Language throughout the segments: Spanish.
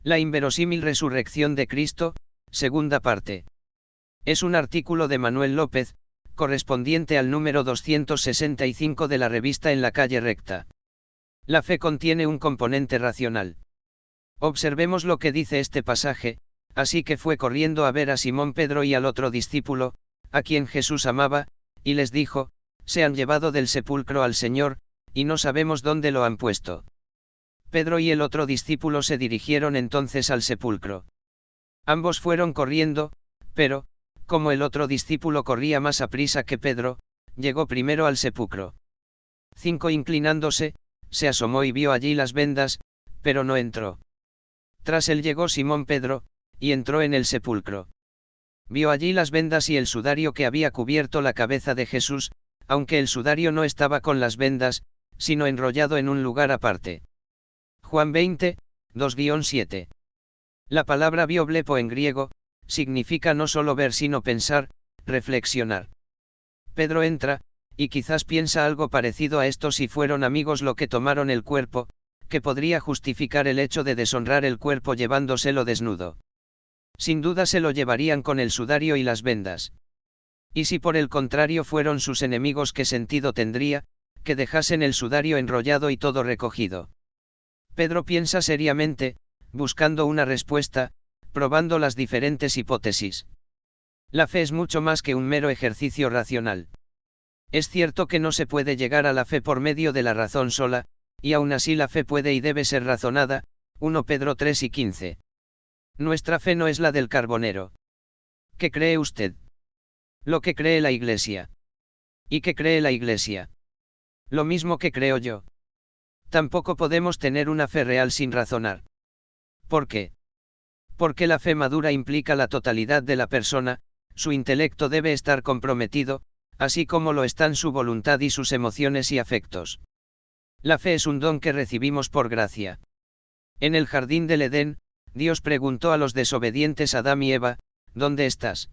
La inverosímil resurrección de Cristo, segunda parte. Es un artículo de Manuel López, correspondiente al número 265 de la revista En la calle recta. La fe contiene un componente racional. Observemos lo que dice este pasaje: así que fue corriendo a ver a Simón Pedro y al otro discípulo, a quien Jesús amaba, y les dijo: se han llevado del sepulcro al Señor, y no sabemos dónde lo han puesto. Pedro y el otro discípulo se dirigieron entonces al sepulcro. Ambos fueron corriendo, pero, como el otro discípulo corría más aprisa que Pedro, llegó primero al sepulcro. 5. Inclinándose, se asomó y vio allí las vendas, pero no entró. Tras él llegó Simón Pedro, y entró en el sepulcro. Vio allí las vendas y el sudario que había cubierto la cabeza de Jesús, aunque el sudario no estaba con las vendas, sino enrollado en un lugar aparte. Juan 20, 2-7. La palabra bioblepo en griego, significa no solo ver sino pensar, reflexionar. Pedro entra, y quizás piensa algo parecido a esto: si fueron amigos lo que tomaron el cuerpo, que podría justificar el hecho de deshonrar el cuerpo llevándoselo desnudo. Sin duda se lo llevarían con el sudario y las vendas. Y si por el contrario fueron sus enemigos, ¿qué sentido tendría que dejasen el sudario enrollado y todo recogido? Pedro piensa seriamente, buscando una respuesta, probando las diferentes hipótesis. La fe es mucho más que un mero ejercicio racional. Es cierto que no se puede llegar a la fe por medio de la razón sola, y aún así la fe puede y debe ser razonada. 1 Pedro 3:15. Nuestra fe no es la del carbonero. ¿Qué cree usted? Lo que cree la Iglesia. ¿Y qué cree la Iglesia? Lo mismo que creo yo. Tampoco podemos tener una fe real sin razonar. ¿Por qué? Porque la fe madura implica la totalidad de la persona, su intelecto debe estar comprometido, así como lo están su voluntad y sus emociones y afectos. La fe es un don que recibimos por gracia. En el jardín del Edén, Dios preguntó a los desobedientes Adán y Eva: ¿dónde estás?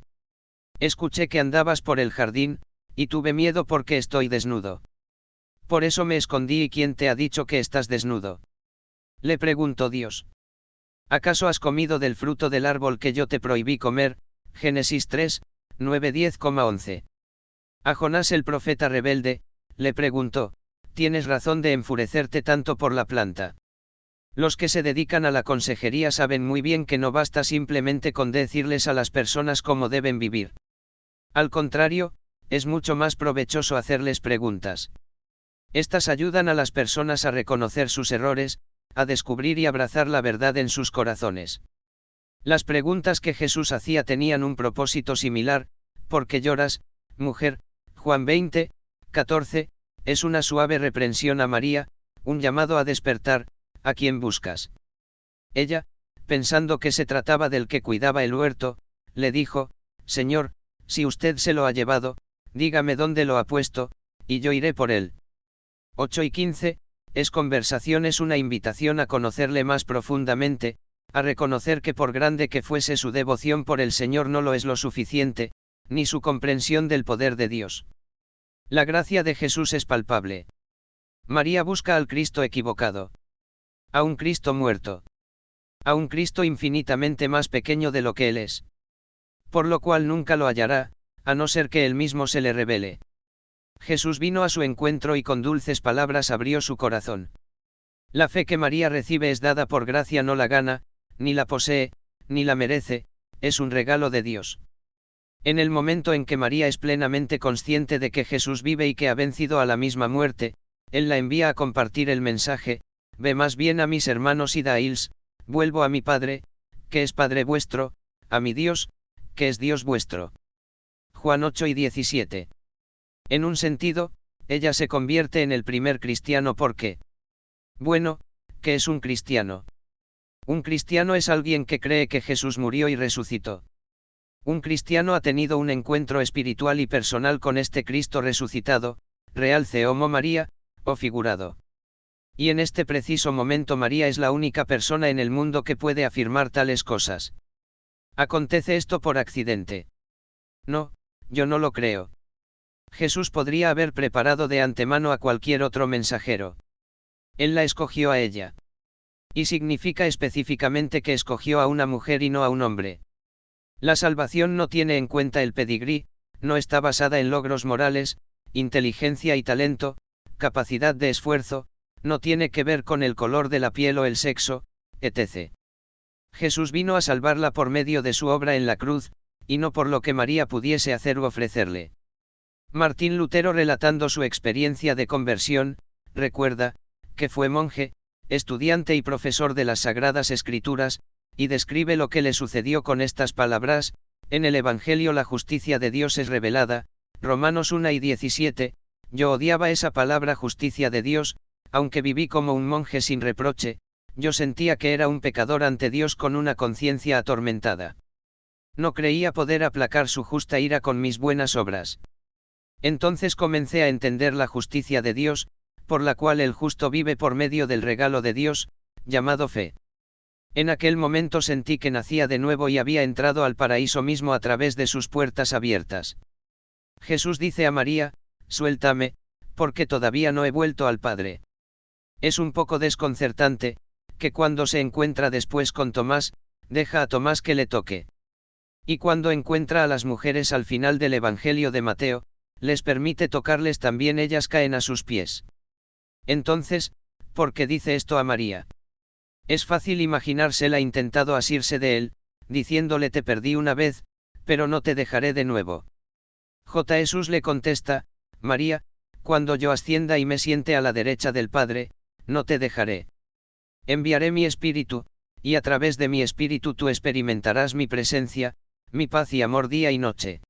Escuché que andabas por el jardín, y tuve miedo porque estoy desnudo. Por eso me escondí. ¿Y quién te ha dicho que estás desnudo? Le preguntó Dios. ¿Acaso has comido del fruto del árbol que yo te prohibí comer? Génesis 3, 9-10,11. A Jonás el profeta rebelde, le preguntó: ¿tienes razón de enfurecerte tanto por la planta? Los que se dedican a la consejería saben muy bien que no basta simplemente con decirles a las personas cómo deben vivir. Al contrario, es mucho más provechoso hacerles preguntas. Estas ayudan a las personas a reconocer sus errores, a descubrir y abrazar la verdad en sus corazones. Las preguntas que Jesús hacía tenían un propósito similar. ¿Por qué lloras, mujer? Juan 20, 14, es una suave reprensión a María, un llamado a despertar: ¿a quién buscas? Ella, pensando que se trataba del que cuidaba el huerto, le dijo: Señor, si usted se lo ha llevado, dígame dónde lo ha puesto, y yo iré por él. 8-15, es conversación, es una invitación a conocerle más profundamente, a reconocer que por grande que fuese su devoción por el Señor no lo es lo suficiente, ni su comprensión del poder de Dios. La gracia de Jesús es palpable. María busca al Cristo equivocado. A un Cristo muerto. A un Cristo infinitamente más pequeño de lo que Él es. Por lo cual nunca lo hallará, a no ser que Él mismo se le revele. Jesús vino a su encuentro y con dulces palabras abrió su corazón. La fe que María recibe es dada por gracia, no la gana, ni la posee, ni la merece, es un regalo de Dios. En el momento en que María es plenamente consciente de que Jesús vive y que ha vencido a la misma muerte, Él la envía a compartir el mensaje: ve más bien a mis hermanos y daíls, vuelvo a mi Padre, que es Padre vuestro, a mi Dios, que es Dios vuestro. Juan 8:17. En un sentido, ella se convierte en el primer cristiano porque, bueno, ¿qué es un cristiano? Un cristiano es alguien que cree que Jesús murió y resucitó. Un cristiano ha tenido un encuentro espiritual y personal con este Cristo resucitado, real Homo María, o figurado. Y en este preciso momento María es la única persona en el mundo que puede afirmar tales cosas. ¿Acontece esto por accidente? No, yo no lo creo. Jesús podría haber preparado de antemano a cualquier otro mensajero. Él la escogió a ella. Y significa específicamente que escogió a una mujer y no a un hombre. La salvación no tiene en cuenta el pedigrí, no está basada en logros morales, inteligencia y talento, capacidad de esfuerzo, no tiene que ver con el color de la piel o el sexo, etc. Jesús vino a salvarla por medio de su obra en la cruz, y no por lo que María pudiese hacer u ofrecerle. Martín Lutero, relatando su experiencia de conversión, recuerda, que fue monje, estudiante y profesor de las Sagradas Escrituras, y describe lo que le sucedió con estas palabras: en el Evangelio la justicia de Dios es revelada, Romanos 1 y 17, yo odiaba esa palabra justicia de Dios, aunque viví como un monje sin reproche, yo sentía que era un pecador ante Dios con una conciencia atormentada. No creía poder aplacar su justa ira con mis buenas obras. Entonces comencé a entender la justicia de Dios, por la cual el justo vive por medio del regalo de Dios, llamado fe. En aquel momento sentí que nacía de nuevo y había entrado al paraíso mismo a través de sus puertas abiertas. Jesús dice a María: suéltame, porque todavía no he vuelto al Padre. Es un poco desconcertante, que cuando se encuentra después con Tomás, deja a Tomás que le toque. Y cuando encuentra a las mujeres al final del Evangelio de Mateo, les permite tocarles también, ellas caen a sus pies. Entonces, ¿por qué dice esto a María? Es fácil imaginársela intentado asirse de él, diciéndole: te perdí una vez, pero no te dejaré de nuevo. Jesús le contesta: María, cuando yo ascienda y me siente a la derecha del Padre, no te dejaré. Enviaré mi espíritu, y a través de mi espíritu tú experimentarás mi presencia, mi paz y amor día y noche.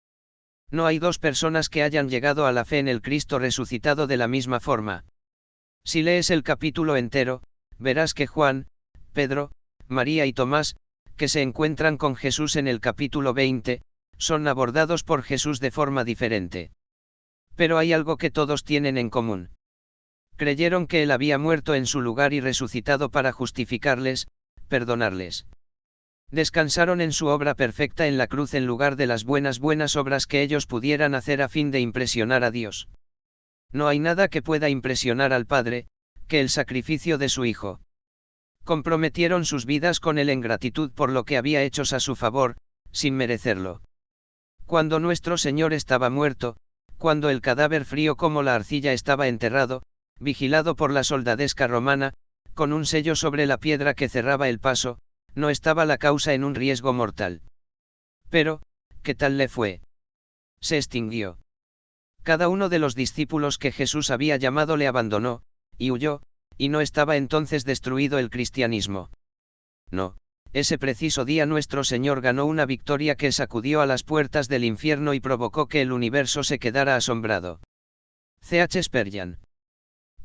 No hay dos personas que hayan llegado a la fe en el Cristo resucitado de la misma forma. Si lees el capítulo entero, verás que Juan, Pedro, María y Tomás, que se encuentran con Jesús en el capítulo 20, son abordados por Jesús de forma diferente. Pero hay algo que todos tienen en común. Creyeron que Él había muerto en su lugar y resucitado para justificarles, perdonarles. Descansaron en su obra perfecta en la cruz en lugar de las buenas obras que ellos pudieran hacer a fin de impresionar a Dios. No hay nada que pueda impresionar al Padre, que el sacrificio de su Hijo. Comprometieron sus vidas con Él en gratitud por lo que había hecho a su favor, sin merecerlo. Cuando nuestro Señor estaba muerto, cuando el cadáver frío como la arcilla estaba enterrado, vigilado por la soldadesca romana, con un sello sobre la piedra que cerraba el paso, no estaba la causa en un riesgo mortal. Pero, ¿qué tal le fue? Se extinguió. Cada uno de los discípulos que Jesús había llamado le abandonó, y huyó, y no estaba entonces destruido el cristianismo. No, ese preciso día nuestro Señor ganó una victoria que sacudió a las puertas del infierno y provocó que el universo se quedara asombrado. C.H. Spurgeon.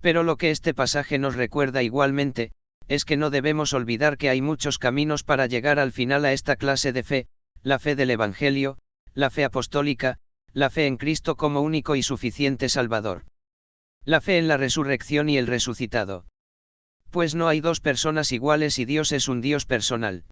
Pero lo que este pasaje nos recuerda igualmente, es que no debemos olvidar que hay muchos caminos para llegar al final a esta clase de fe: la fe del Evangelio, la fe apostólica, la fe en Cristo como único y suficiente Salvador. La fe en la resurrección y el resucitado. Pues no hay dos personas iguales y Dios es un Dios personal.